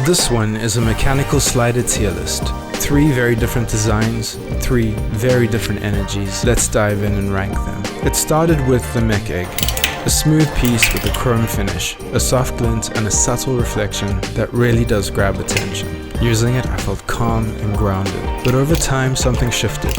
This one is a mechanical slider tier list. 3 very different designs, 3 very different energies. Let's dive in and rank them. It started with the MECH Egg, a smooth piece with a chrome finish, a soft glint and a subtle reflection that really does grab attention. Using it, I felt calm and grounded. But over time, something shifted.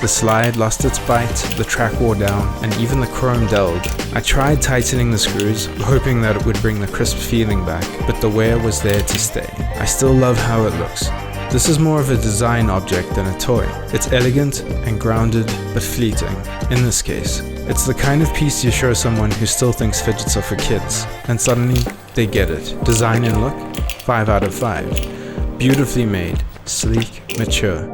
The slide lost its bite, the track wore down, and even the chrome dulled. I tried tightening the screws, hoping that it would bring the crisp feeling back, but the wear was there to stay. I still love how it looks. This is more of a design object than a toy. It's elegant and grounded, but fleeting. In this case, it's the kind of piece you show someone who still thinks fidgets are for kids, and suddenly they get it. Design and look, 5 out of 5. Beautifully made, sleek, mature.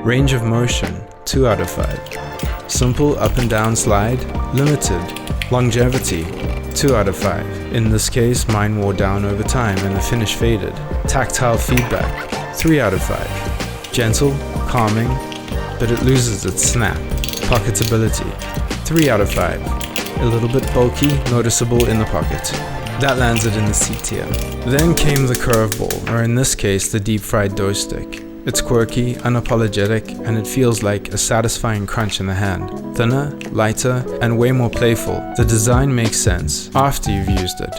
Range of motion, 2 out of 5. Simple up and down slide, limited. Longevity, 2 out of 5. In this case, mine wore down over time and the finish faded. Tactile feedback, 3 out of 5. Gentle, calming, but it loses its snap. Pocketability, 3 out of 5. A little bit bulky, noticeable in the pocket. That lands it in the C tier. Then came the curveball, or in this case, the deep-fried dough stick. It's quirky, unapologetic, and it feels like a satisfying crunch in the hand. Thinner, lighter, and way more playful. The design makes sense after you've used it.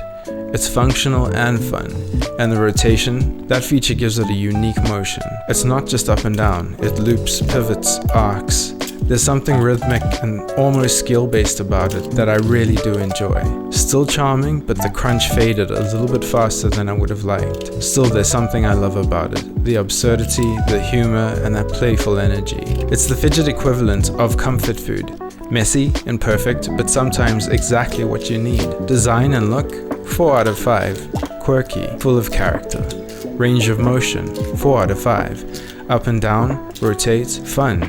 It's functional and fun, and the rotation, that feature gives it a unique motion. It's not just up and down, it loops, pivots, arcs. There's something rhythmic and almost skill-based about it that I really do enjoy. Still charming, but the crunch faded a little bit faster than I would have liked. Still, there's something I love about it. The absurdity, the humor, and that playful energy. It's the fidget equivalent of comfort food. Messy, imperfect, but sometimes exactly what you need. Design and look, 4 out of 5. Quirky, full of character. Range of motion, 4 out of 5. Up and down, rotate, fun.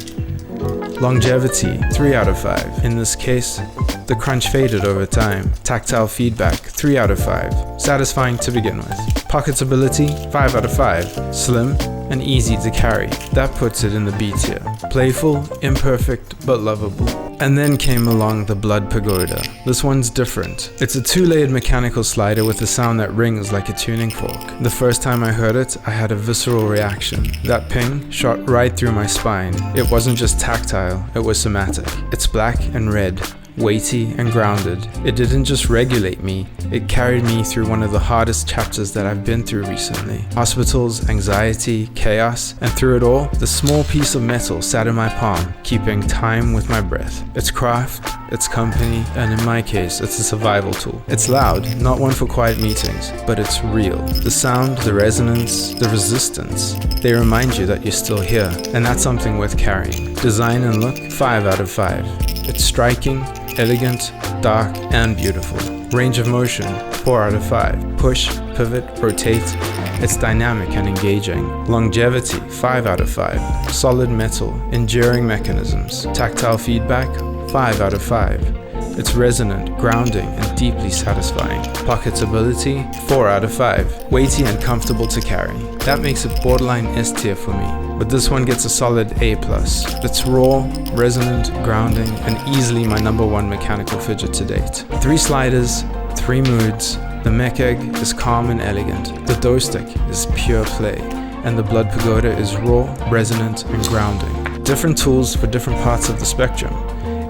Longevity, 3 out of 5. In this case, the crunch faded over time. Tactile feedback, 3 out of 5. Satisfying to begin with. Pocketability, 5 out of 5. Slim and easy to carry. That puts it in the B tier. Playful, imperfect, but lovable. And then came along the Blood Pagoda. This one's different. It's a 2-layered mechanical slider with a sound that rings like a tuning fork. The first time I heard it, I had a visceral reaction. That ping shot right through my spine. It wasn't just tactile, it was somatic. It's black and red, weighty and grounded. It didn't just regulate me, it carried me through one of the hardest chapters that I've been through recently. Hospitals, anxiety, chaos, and through it all, the small piece of metal sat in my palm, keeping time with my breath. It's craft, it's company, and in my case, it's a survival tool. It's loud, not one for quiet meetings, but it's real. The sound, the resonance, the resistance, they remind you that you're still here, and that's something worth carrying. Design and look, 5 out of 5. It's striking, elegant, dark, and beautiful. Range of motion, 4 out of 5. Push, pivot, rotate. It's dynamic and engaging. Longevity, 5 out of 5. Solid metal, enduring mechanisms. Tactile feedback, 5 out of 5. It's resonant, grounding, and deeply satisfying. Pocketability, 4 out of 5. Weighty and comfortable to carry. That makes it borderline S tier for me, but this one gets a solid A+. It's raw, resonant, grounding, and easily my #1 mechanical fidget to date. 3 sliders, 3 moods. The MECH Egg is calm and elegant. The dough stick is pure play, and the Blood Pagoda is raw, resonant, and grounding. Different tools for different parts of the spectrum.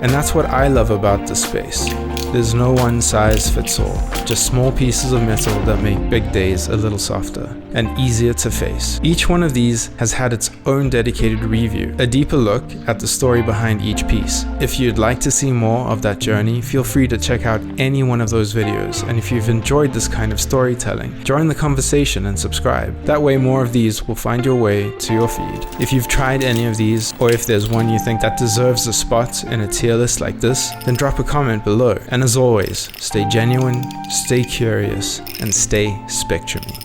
And that's what I love about this space. There's no one size fits all, just small pieces of metal that make big days a little softer and easier to face. Each one of these has had its own dedicated review, a deeper look at the story behind each piece. If you'd like to see more of that journey, feel free to check out any one of those videos, and if you've enjoyed this kind of storytelling, join the conversation and subscribe. That way more of these will find your way to your feed. If you've tried any of these, or if there's one you think that deserves a spot in a tier list like this, then drop a comment below. And as always, stay genuine, stay curious, and stay spectrumy.